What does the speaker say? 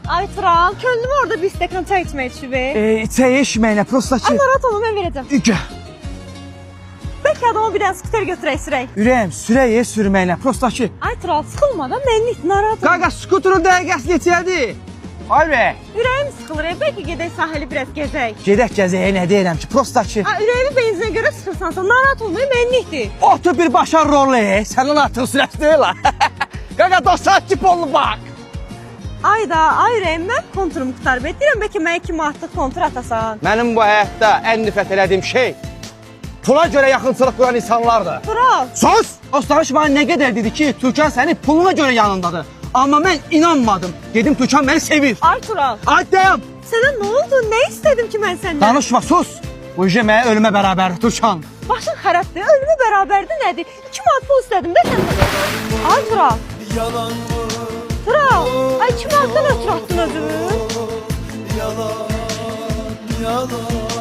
Ay Tural, könlümü orada bir stəkan çay içmək düşüb. Çay içməyinə, prosta ki. Ay narahat olma, mən verəcəm. Gəl. Bəlkə adama bir dənə skuter götürək, sürək. Ürəyim, sürəyə sürməyinə, prosta ki. Ay Tural, sıxılma da, mənlik, narahat olma. Qaqa, skuturun dəqiqəsi neçədir? Ay be. Ürəyim sıxılır, bəlkə gedək sahili biraz gəzək. Gedək gəzəyə, nə deyirəm ki, prosta ki. Ay ürəyimi benzinə görə sıxırsansa, narahat olma, mənlikdir. Otur bir başa rolu, sənin artıq sürəsi deyil ha. Qaqa, dostlar tip olun bax. Ay da, ay ürəyim, mən konturumu qutarıb edirəm, bəlkə mənə kimi artıq kontur atasan. Mənim bu həyatda ən nifrət elədiyim şey pula görə yaxınçılıq quran insanlardır. Tural. Sus! Dostlarım bana nə qədər dedi ki, Türkan sənin puluna görə yanındadır. Amma mən inanmadım. Dedim Türkan məni sevir. Ay Tural. Ay dayan! Sənə nə oldu? Nə istədim ki mən səndən? Danışma, sus! Bu işe mənə ölümə bərabər Türkan. Başın xərabdır, ölümü bərabərdir nədir? 2 manat pul istədim də sən. Ay Tural. Yalan mı? Tural. Ay 2 manatdan ötürü attın özümü. Yalan, yalan.